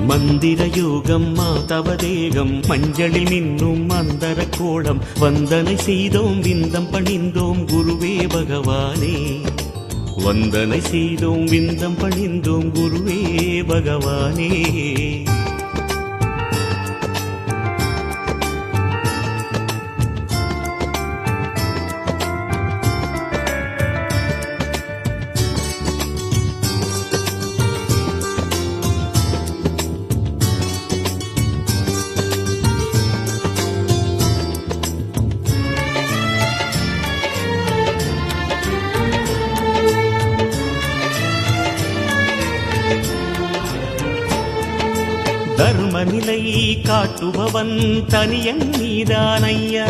மந்திர யோகம் மாதவதேகம் மஞ்சளில் மின்னும் அந்தர கோலம் வந்தனை செய்தோம் விந்தம் பணிந்தோம் குருவே பகவானே வந்தனை செய்தோம் விந்தம் பணிந்தோம் குருவே பகவானே தர்ம நிலை காட்டுபவன் தனியன் நீதான் ஐயா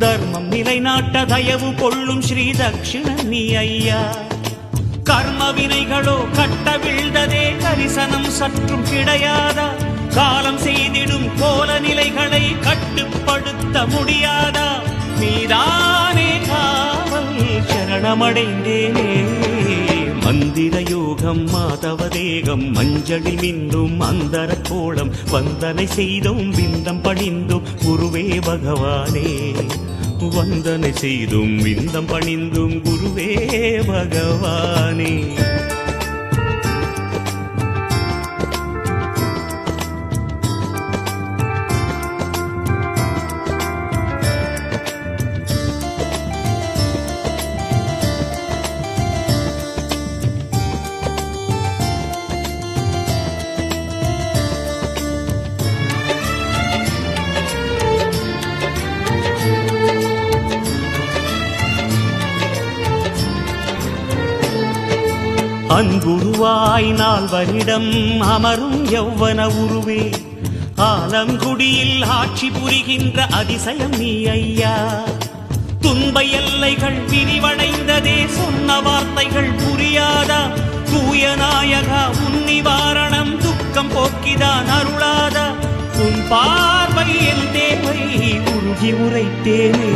தர்மம் நிலை நாட்ட தயவு கொள்ளும் ஸ்ரீ தட்சிணன் நீ ஐயா கர்ம வினைகளோ கட்ட விழ்ந்ததே கரிசனம் சற்றும் கிடையாதா காலம் செய்திடும் கோல நிலைகளை கட்டுப்படுத்த முடியாதா நீதானே காவல் சரணமடைந்தேனே மந்திர யோகம் மாதவதேகம் மஞ்சளில் மின்னும் அந்தர கோலம் வந்தனை செய்தோம் விந்தம் பணிந்தோம் குருவே பகவானே வந்தனை செய்தோம் விந்தம் பணிந்தோம் குருவே பகவானே அன்புருவாய் நால்வரிடம் அமரும் யௌவன உருவே ஆலங்குடியில் ஆட்சி புரிகின்ற அதிசயம் நீ ஐயா துன்ப எல்லைகள் விரிவடைந்ததே சொன்ன வார்த்தைகள் புரியாதா தூய நாயகா உன் நிவாரணம் துக்கம் போக்கிதான் அருளாதா உன் பார்வை என் தேவை உருகி உரைத்தேனே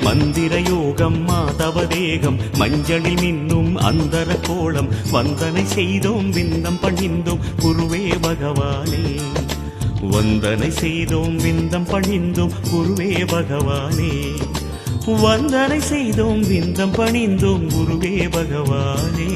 மந்திர யோகம் மாதவதேகம் மஞ்சளில் மின்னும் அந்தர கோலம் வந்தனை செய்தோம் விந்தம் பணிந்தோம் குருவே பகவானே வந்தனை செய்தோம் விந்தம் பணிந்தோம் குருவே பகவானே வந்தனை செய்தோம் விந்தம் பணிந்தோம் குருவே பகவானே